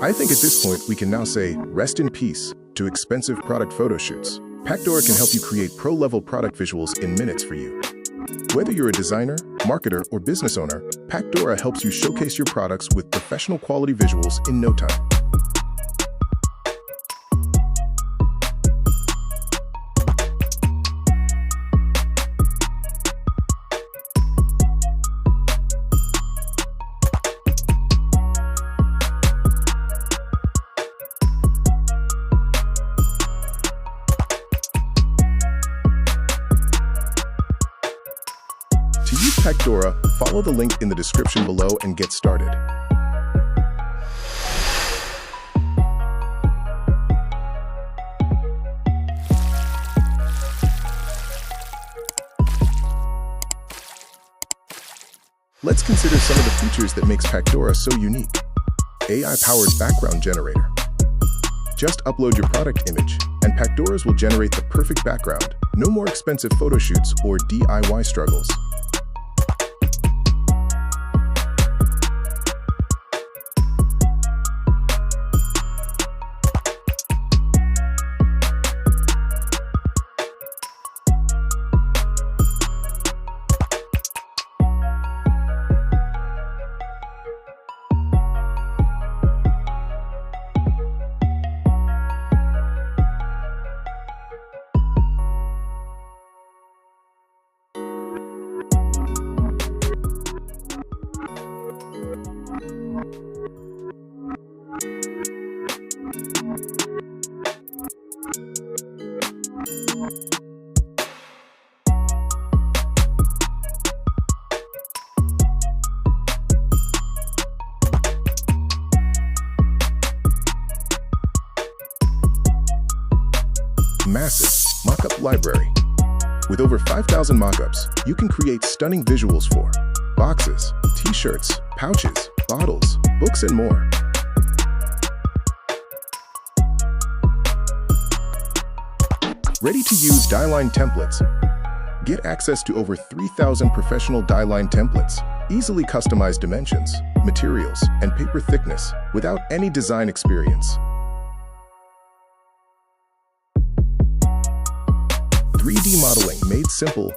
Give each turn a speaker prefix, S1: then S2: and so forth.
S1: I think at this point we can now say rest in peace to expensive product photo shoots. Pacdora can help you create pro-level product visuals in minutes for you. Whether you're a designer, marketer, or business owner, Pacdora helps you showcase your products with professional quality visuals in no time. To use Pacdora, follow the link in the description below and get started. Let's consider some of the features that makes Pacdora so unique. AI-powered background generator. Just upload your product image, and Pacdora's will generate the perfect background. No more expensive photo shoots or DIY struggles. Massive mockup library. With over 5,000 mockups, you can create stunning visuals for boxes, t-shirts, pouches, bottles, books, and more. Ready to use die-line templates. Get access to over 3,000 professional die-line templates. Easily customize dimensions, materials, and paper thickness without any design experience. 3D modeling made simple